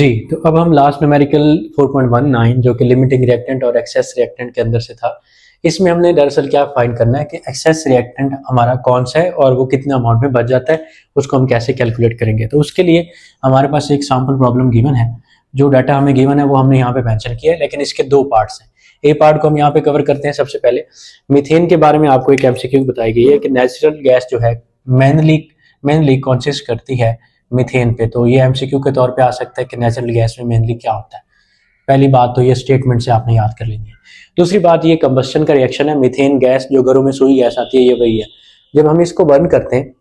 जी, तो अब हम लास्ट न्यूमेरिकल 4.19 जो कि लिमिटिंग रिएक्टेंट और एक्सेस रिएक्टेंट के अंदर से था, इसमें हमने दरअसल क्या फाइंड करना है कि एक्सेस रिएक्टेंट हमारा कौन सा है और वो कितने अमाउंट में बच जाता है, उसको हम कैसे कैलकुलेट करेंगे। तो उसके लिए हमारे पास एक सैम्पल प्रॉब्लम गिवन है, जो डाटा हमें गिवन है वो हमने यहाँ पे मेंशन किया है, लेकिन इसके दो पार्ट्स हैं। ए पार्ट को हम यहाँ पे कवर करते हैं। सबसे पहले मीथेन के बारे में आपको एक एमसीक्यू बताई गई है कि नेचुरल गैस जो है मेनली कंसिस्ट करती है मीथेन पे। तो ये एमसीक्यू के तौर पे आ सकता है कि नेचुरल गैस में मेनली क्या होता है। पहली बात तो ये स्टेटमेंट से आपने याद कर लेनी है। दूसरी बात, ये कंबस्शन का रिएक्शन है। मीथेन गैस जो घरों में सुई गैस आती है, ये वही है। जब हम इसको बर्न करते हैं,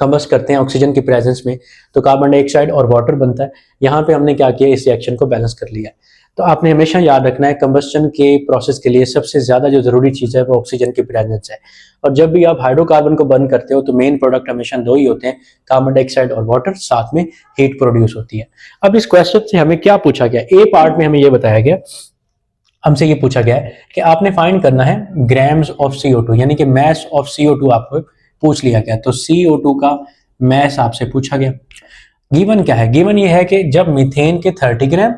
कंबस्ट करते हैं ऑक्सीजन की प्रेजेंस में, तो कार्बन डाइऑक्साइड और वाटर बनता है। यहाँ पे हमने क्या किया, इस रिएक्शन को बैलेंस कर लिया। तो आपने हमेशा याद रखना है, कंबस्शन के प्रोसेस के लिए सबसे ज्यादा जो जरूरी चीज है वो ऑक्सीजन की प्रेजेंस है। और जब भी आप हाइड्रोकार्बन को बर्न करते हो तो मेन प्रोडक्ट हमेशा दो ही होते हैं, कार्बन डाइऑक्साइड और वाटर, साथ में हीट प्रोड्यूस होती है। अब इस क्वेश्चन से हमें क्या पूछा गया, ए पार्ट में हमें ये बताया गया, हमसे ये पूछा गया है कि आपने फाइंड करना है ग्राम्स ऑफ CO2, यानी कि मैस ऑफ CO2 आपको पूछ लिया गया। तो CO2 का मैस आपसे पूछा गया। गिवन क्या है, गिवन ये है कि जब मीथेन के 30 ग्राम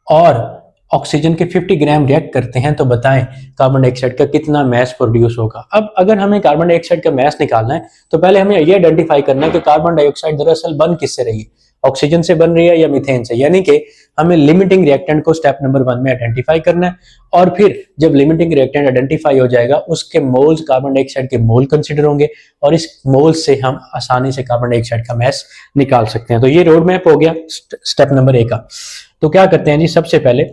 और ऑक्सीजन के 50 ग्राम रिएक्ट करते हैं तो बताएं कार्बन डाइऑक्साइड का कितना मैस प्रोड्यूस होगा। अब अगर हमें कार्बन डाइऑक्साइड का मैस निकालना है तो पहले हमें ये आइडेंटिफाई करना है कि कार्बन डाइऑक्साइड दरअसल बन किससे रही है, ऑक्सीजन से बन रही है या मीथेन से। यानी कि हमें लिमिटिंग रिएक्टेंट को स्टेप नंबर 1 में आइडेंटिफाई करना है, और फिर जब लिमिटिंग रिएक्टेंट आइडेंटिफाई हो जाएगा उसके मोल्स, कार्बन डाइऑक्साइड के मोल कंसिडर होंगे, और इस मोल से हम आसानी से कार्बन डाइऑक्साइड का मैस निकाल सकते हैं। तो ये रोड मैप हो गया स्टेप नंबर 1 का। तो क्या करते हैं जी, सबसे पहले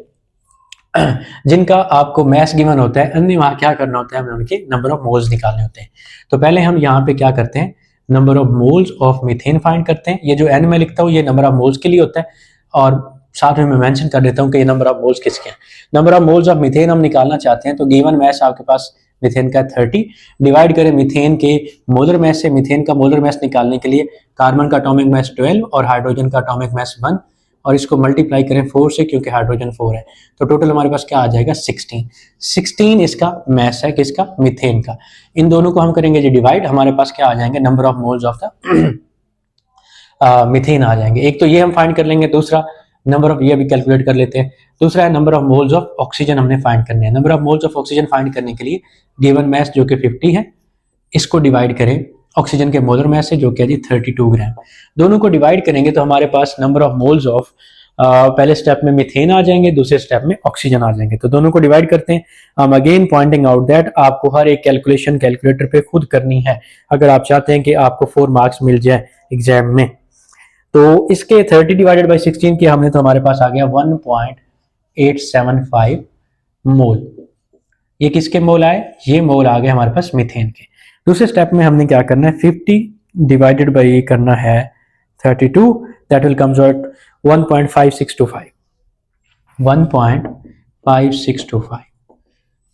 जिनका आपको मैस गिवन होता है, अन्य वहां क्या करना होता है, हमें उनके नंबर ऑफ मोल्स निकालने होते हैं। तो पहले हम यहाँ पे क्या करते हैं, number of moles of methane find करते हैं। ये जो एन में लिखता हूँ ये नंबर ऑफ मोल्स के लिए होता है, और साथ में मैं मेंशन कर देता हूँ कि ये नंबर ऑफ मोल्स किसके हैं। Number of moles of methane हम निकालना चाहते हैं, तो गिवन मैस आपके पास मीथेन का 30, डिवाइड करें मीथेन के मोलर मैस से। मीथेन का मोलर मैस निकालने के लिए कार्बन का एटॉमिक मैस 12 और हाइड्रोजन का एटॉमिक मैस 1, और इसको मल्टीप्लाई करें 4 से, क्योंकि हाइड्रोजन 4 है। तो टोटल हमारे पास क्या आ जाएगा, 16 इसका मैस है, किसका, मीथेन का। इन दोनों को हम करेंगे जी डिवाइड, हमारे पास क्या आ जाएंगे, number of moles of the methane आ जाएंगे। एक तो ये हम फाइंड कर लेंगे, दूसरा नंबर ऑफ, ये भी कैलकुलेट कर लेते हैं। दूसरा है number of moles of oxygen हमने फाइंड करने हैं। Number of moles of oxygen find करने के लिए गिवन मैस जो कि 50 है, इसको डिवाइड करें ऑक्सीजन के मोलर मैस से जो कि है जी 32 ग्राम। दोनों को डिवाइड करेंगे तो हमारे पास नंबर ऑफ मोल्स ऑफ पहले स्टेप में मीथेन आ जाएंगे, दूसरे स्टेप में ऑक्सीजन आ जाएंगे। तो दोनों को डिवाइड करते हैं। हम अगेन पॉइंटिंग आउट दैट आपको हर एक कैलकुलेशन कैलकुलेटर पे खुद करनी है, अगर आप चाहते हैं कि आपको 4 मार्क्स मिल जाए एग्जाम में। तो इसके 30 डिवाइडेड बाई 16 किया हमने, तो हमारे पास आ गया 1.875 मोल। ये किसके मोल आए, ये मोल आ गए हमारे पास मीथेन के। दूसरे स्टेप में हमने क्या करना है, 50 डिवाइडेड बाई करना है 32, दैट विल कम्स आउट 1.5625। 1.5625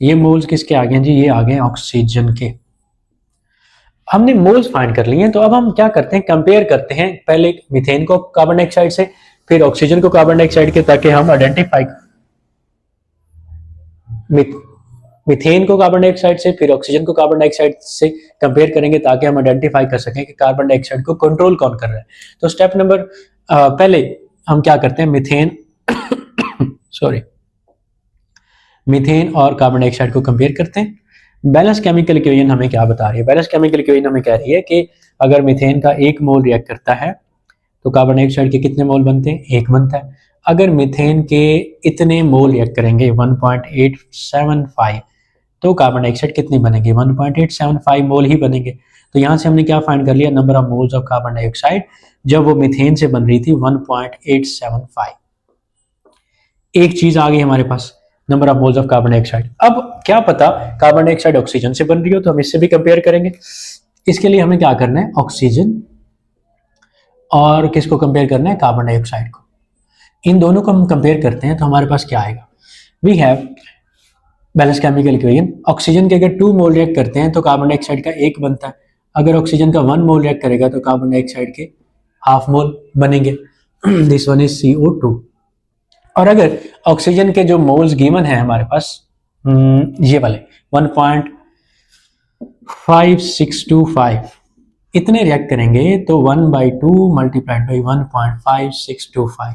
ये मोल्स किसके आ गए जी, ये आ गए ऑक्सीजन के। हमने मोल्स फाइंड कर लिए हैं, तो अब हम क्या करते हैं, कंपेयर करते हैं पहले मीथेन को कार्बन डाइऑक्साइड से, फिर ऑक्सीजन को कार्बन डाइऑक्साइड के, ताकि हम आइडेंटिफाई मीथेन को कार्बन डाइऑक्साइड से, फिर ऑक्सीजन को कार्बन डाइऑक्साइड से कंपेयर करेंगे, ताकि हम आइडेंटिफाई कर सकें कि कार्बन डाइऑक्साइड को कंट्रोल कौन कर रहा है। तो स्टेप नंबर पहले हम क्या करते हैं, मीथेन सॉरी मीथेन और कार्बन डाइऑक्साइड को कंपेयर करते हैं। बैलेंस केमिकल इक्वेशन हमें क्या बता रही है, बैलेंस केमिकल इक्वेशन हमें कह रही है कि अगर मीथेन का 1 मोल रिएक्ट करता है तो कार्बन डाइऑक्साइड के कितने मोल बनते हैं, 1 बनता है। अगर मीथेन के इतने मोल रिएक्ट करेंगे 1.875, तो कार्बन डाइऑक्साइड कितनी बनेगी, 1.875 मोल ही बनेंगे। तो यहाँ से हमने क्या फाइंड कर लिया, number of moles of carbon dioxide जब वो मीथेन से बन रही थी 1.875। एक चीज आ गई हमारे पास, number of moles of carbon dioxide. अब क्या पता कार्बन डाइऑक्साइड ऑक्सीजन से बन रही हो, तो हम इससे भी कंपेयर करेंगे। इसके लिए हमें क्या करना है, ऑक्सीजन और किसको कंपेयर करना है, कार्बन डाइऑक्साइड को। इन दोनों को हम कंपेयर करते हैं तो हमारे पास क्या आएगा, we have balance chemical equation. Oxygen के अगर 2 मोल रिएक्ट करते हैं तो कार्बन डाइऑक्साइड का 1 बनता है। अगर ऑक्सीजन का 1 मोल रिएक्ट करेगा तो कार्बन डाइऑक्साइड के हाफ मोल बनेंगे। This one is CO2। और अगर ऑक्सीजन के जो मोल्स गिवन है हमारे पास, ये वाले 1.5625, इतने रिएक्ट करेंगे तो 1/2 मल्टीप्लाइड बाई 1.5625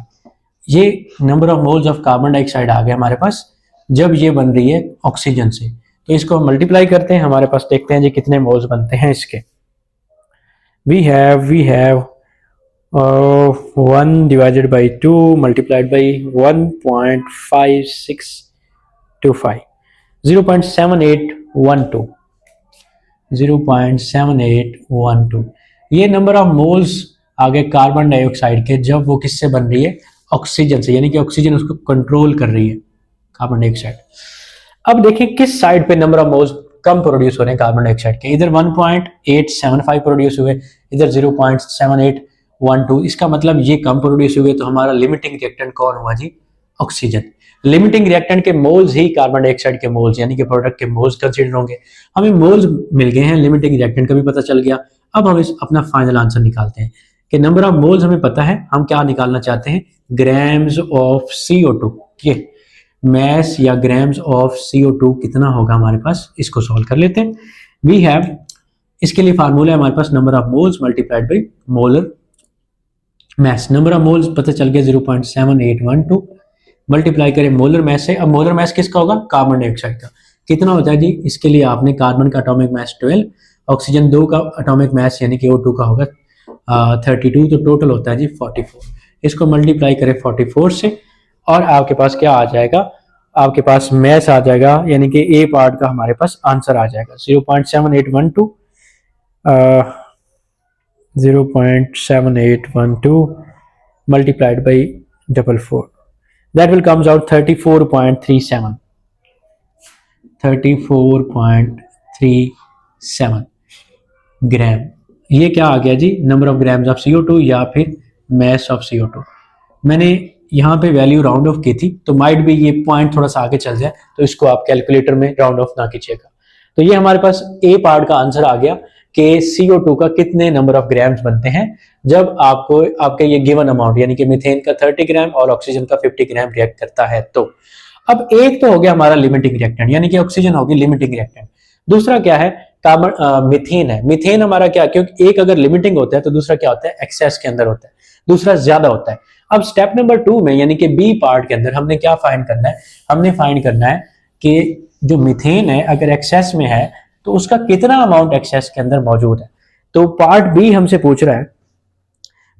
ये number of moles of carbon dioxide आ गया हमारे पास जब ये बन रही है ऑक्सीजन से। तो इसको हम मल्टीप्लाई करते हैं, हमारे पास देखते हैं जी कितने मोल्स बनते हैं इसके। We have 1 divided by 2 multiplied by 1.5625, 0.7812, 0.7812 ये नंबर ऑफ मोल्स आ गए कार्बन डाइऑक्साइड के जब वो किससे बन रही है, ऑक्सीजन से, यानी कि ऑक्सीजन उसको कंट्रोल कर रही है कार्बन डाइऑक्साइड। अब देखिए किस साइड पे number of moles come produce हो रहे हैं कार्बन डाइऑक्साइड के, इधर 1.875 प्रोड्यूस हुए, इधर 0.7812, इसका मतलब ये कम प्रोड्यूस हुए। तो हमारा लिमिटिंग रिएक्टेंट कौन हुआ जी, ऑक्सीजन। लिमिटिंग रिएक्टेंट के मोल्स ही कार्बन डाइऑक्साइड के मोल्स यानी कि प्रोडक्ट के मोल्स कंसीडर होंगे। हमें मोल्स मिल गए हैं, लिमिटिंग रिएक्टेंट का भी पता चल गया। अब हम इस अपना फाइनल आंसर निकालते हैं कि नंबर ऑफ मोल्स हमें पता है, हम क्या निकालना चाहते हैं, ग्राम्स ऑफ CO2। ये मैस या ग्राम्स ऑफ CO2 कितना होगा हमारे पास, इसको सॉल्व कर लेते हैं। वी हैव, इसके लिए फार्मूला है हमारे पास number of moles multiplied by molar mass. Number of moles पता चल गया 0.7812, मल्टीप्लाई करें मोलर मैस से। अब मोलर मैस किसका होगा, कार्बन डाइऑक्साइड का। कितना होता है जी, इसके लिए आपने कार्बन का एटॉमिक मैस 12, ऑक्सीजन 2 का एटॉमिक मैस यानी कि O2 का होगा 32, तो टोटल होता है जी 44। इसको मल्टीप्लाई करें 44 से और आपके पास क्या आ जाएगा, आपके पास मैस आ जाएगा, यानी कि ए पार्ट का हमारे पास आंसर आ जाएगा 0.7812, 0.7812 multiplied by 44, that will comes out 34.37, 34.37 ग्राम। ये क्या आ गया जी, number of grams of CO2 या फिर मैस ऑफ CO2। मैंने यहाँ पे वैल्यू राउंड ऑफ की थी, तो माइट भी ये पॉइंट थोड़ा सा आगे चल जाए, तो इसको आप कैलकुलेटर में राउंड ऑफ ना कीजिएगा। तो ये हमारे पास ए पार्ट का आंसर आ गया कि CO2 का कितने नंबर ऑफ ग्राम्स बनते हैं जब आपको आपके ये गिवन अमाउंट यानी कि मीथेन का 30 ग्राम और ऑक्सीजन का 50 ग्राम रिएक्ट करता है। तो अब एक तो हो गया हमारा लिमिटिंग रिएक्टेंट यानी कि ऑक्सीजन होगी लिमिटिंग रिएक्टेंट, दूसरा क्या है, कार्बन मीथेन है। मीथेन हमारा क्या, क्योंकि एक अगर लिमिटिंग होता है तो दूसरा क्या होता है, एक्सेस के अंदर होता है, दूसरा ज्यादा होता है। अब स्टेप नंबर 2 में यानी कि बी पार्ट के अंदर हमने क्या फाइंड करना है, हमने फाइंड करना है कि जो मीथेन है अगर एक्सेस में है तो उसका कितना अमाउंट एक्सेस के अंदर मौजूद है। तो पार्ट बी हमसे पूछ रहा है,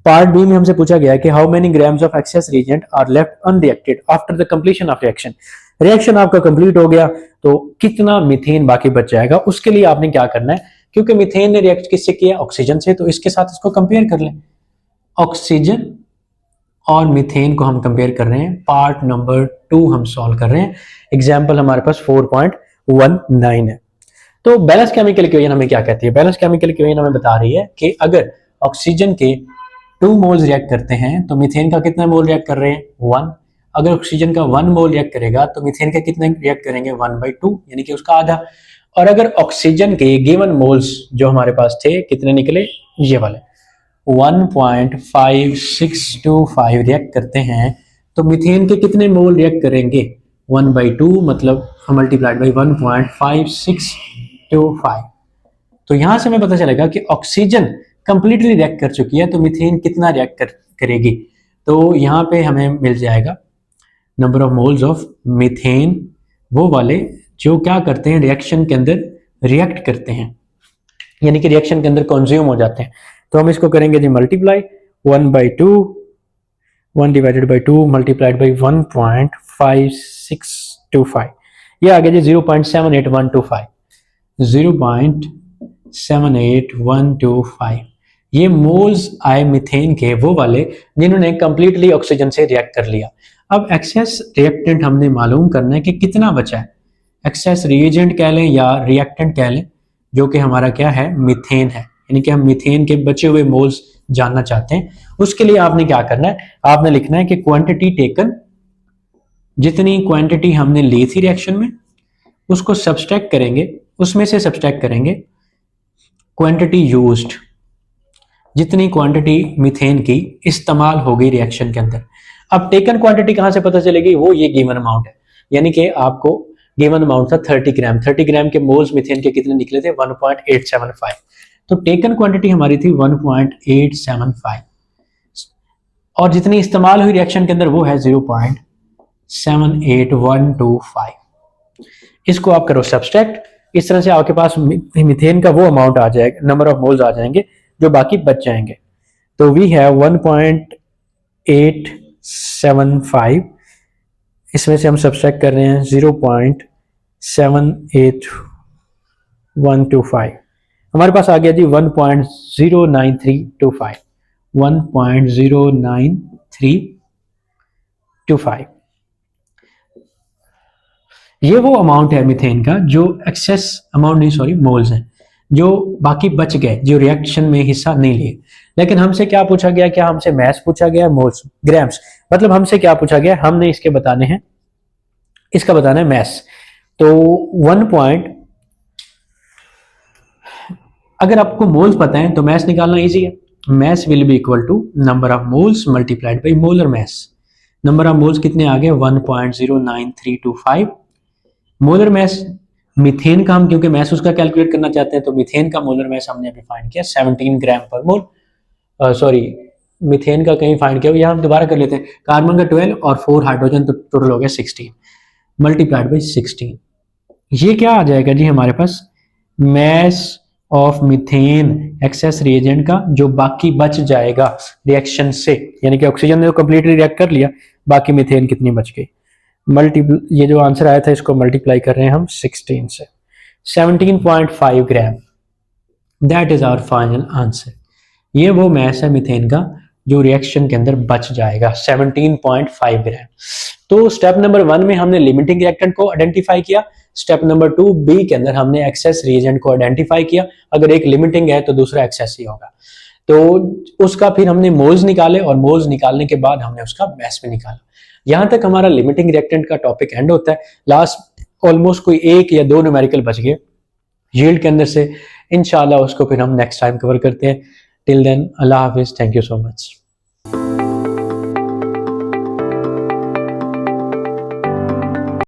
पार्ट बी में हमसे पूछा गया है कि how many grams of excess reagent are left unreacted after the completion of reaction. Reaction आपका कंप्लीट हो गया तो कितना मीथेन बाकी बच जाएगा। उसके लिए आपने क्या करना है, क्योंकि मीथेन ने रिएक्ट किससे किया, ऑक्सीजन से, तो इसके साथ इसको कंपेयर कर लें। ऑक्सीजन और मीथेन को हम कंपेयर कर रहे हैं, पार्ट नंबर 2 हम सॉल्व कर रहे हैं। एग्जाम्पल हमारे पास 4.19 है। तो बैलेंस केमिकल इक्वेशन हमें क्या कहती है, बैलेंस केमिकल इक्वेशन हमें बता रही है कि अगर ऑक्सीजन के 2 मोल्स रिएक्ट करते हैं तो मीथेन का कितना मोल रिएक्ट कर रहे हैं, 1। अगर ऑक्सीजन का 1 मोल रिएक्ट करेगा तो मीथेन का कितना रिएक्ट करेंगे, 1/2 यानी कि उसका आधा। और अगर ऑक्सीजन के गिवन मोल्स जो हमारे पास थे कितने निकले, ये वाले 1.5625 रिएक्ट करते हैं तो मीथेन के कितने मोल रिएक्ट करेंगे, 1/2 मतलब मल्टीप्लाइड बाई 1.5625। तो यहां से हमें पता चलेगा कि ऑक्सीजन कंप्लीटली रिएक्ट कर चुकी है तो मीथेन कितना रिएक्ट करेगी। तो यहाँ पे हमें मिल जाएगा number of moles of methane, वो वाले जो क्या करते हैं रिएक्शन के अंदर रिएक्ट करते हैं यानी कि रिएक्शन के अंदर कंज्यूम हो जाते हैं। तो हम इसको करेंगे जी multiply 1 divided by 2 multiplied by 1.5625, ये आ गया जी 0.7815, 0.7815। ये मोल्स आए मीथेन के वो वाले जिन्होंने कंप्लीटली ऑक्सीजन से रिएक्ट कर लिया। अब एक्सेस रिएक्टेंट हमने मालूम करना है कि कितना बचा है, एक्सेस रिएजेंट कह लें या रिएक्टेंट कह लें, जो कि हमारा क्या है, मीथेन है, यानी कि हम मीथेन के बचे हुए मोल्स जानना चाहते हैं। उसके लिए आपने क्या करना है, आपने लिखना है कि क्वांटिटी टेकन, जितनी क्वांटिटी हमने ली थी रिएक्शन में उसको सब्सट्रैक्ट करेंगे, उसमें से सब्सट्रैक्ट करेंगे क्वांटिटी यूज्ड, जितनी क्वांटिटी मीथेन की इस्तेमाल हो गई रिएक्शन के अंदर। अब टेकन क्वांटिटी कहां से पता चलेगी, वो ये गिवन अमाउंट है, यानी कि आपको गिवन अमाउंट था 30 ग्राम, 30 ग्राम के मोल्स मीथेन के कितने निकले थे, 1.875। तो टेकन क्वांटिटी हमारी थी 1.875। और जितनी इस्तेमाल हुई रिएक्शन के अंदर वो है 0.78125। इसको आप करो सब्सट्रैक्ट, इस तरह से आपके पास मीथेन का वो अमाउंट आ जाएगा, नंबर ऑफ मोल्स आ जाएंगे जो बाकी बच जाएंगे। तो वी हैव 1.875, इसमें से हम सब्सट्रैक्ट कर रहे हैं 0.78125, हमारे पास आ गया जी 1.09325, 1.09325। ये वो अमाउंट है मीथेन का जो एक्सेस अमाउंट नहीं, सॉरी, मोल्स हैं जो बाकी बच गए, जो रिएक्शन में हिस्सा नहीं लिए। लेकिन हमसे क्या पूछा गया, क्या हमसे मैस पूछा गया, मोल्स, ग्राम्स, मतलब हमसे क्या पूछा गया, हमने इसके बताने हैं, इसका बताना है मैस। तो 1 पॉइंट, अगर आपको मोल्स पता है तो मैस निकालना इजी है। Mass will be equal to number of moles multiplied by molar mass. Number of moles कितने आ गए 1.09325। मोलर मैस मीथेन का हम क्योंकि मैस उसका कैलकुलेट करना चाहते हैं तो मीथेन का मोलर मैस हमने अभी फाइंड किया 17 ग्राम पर मोल। सॉरी, मीथेन का कहीं फाइंड किया, यहाँ हम दोबारा कर लेते हैं। कार्बन का 12 और 4 हाइड्रोजन, तो टोटल हो गया 16 मल्टीप्लाइड बाई 16। ये क्या आ जाएगा जी हमारे पास, mass of methane excess reagent का जो बाकी बच जाएगा रिएक्शन से, यानी कि ऑक्सीजन ने तो कंप्लीटली रिएक्ट कर लिया, बाकी मीथेन कितनी बच गई। ये जो आंसर आया था इसको मल्टीप्लाई कर रहे हैं हम 16 से, 17.5 gram, that is our final answer. ये वो मैस है मीथेन का जो रिएक्शन के अंदर बच जाएगा 17.5 ग्राम। तो स्टेप नंबर 1 में हमने लिमिटिंग रिएक्टेंट को आइडेंटिफाई किया, स्टेप नंबर 2 बी के अंदर हमने एक्सेस रिएजेंट को आइडेंटिफाई किया। अगर एक लिमिटिंग है तो दूसरा एक्सेस ही होगा, तो उसका फिर हमने मोल्स निकाले और मोल्स निकालने के बाद हमने उसका मैस भी निकाला। यहां तक हमारा लिमिटिंग रिएक्टेंट का टॉपिक एंड होता है। लास्ट ऑलमोस्ट कोई 1 या 2 न्यूमेरिकल बच गए यील्ड के अंदर से, इंशाल्लाह उसको फिर हम नेक्स्ट टाइम कवर करते हैं। टिल देन, अल्लाह हाफिज, थैंक यू सो मच।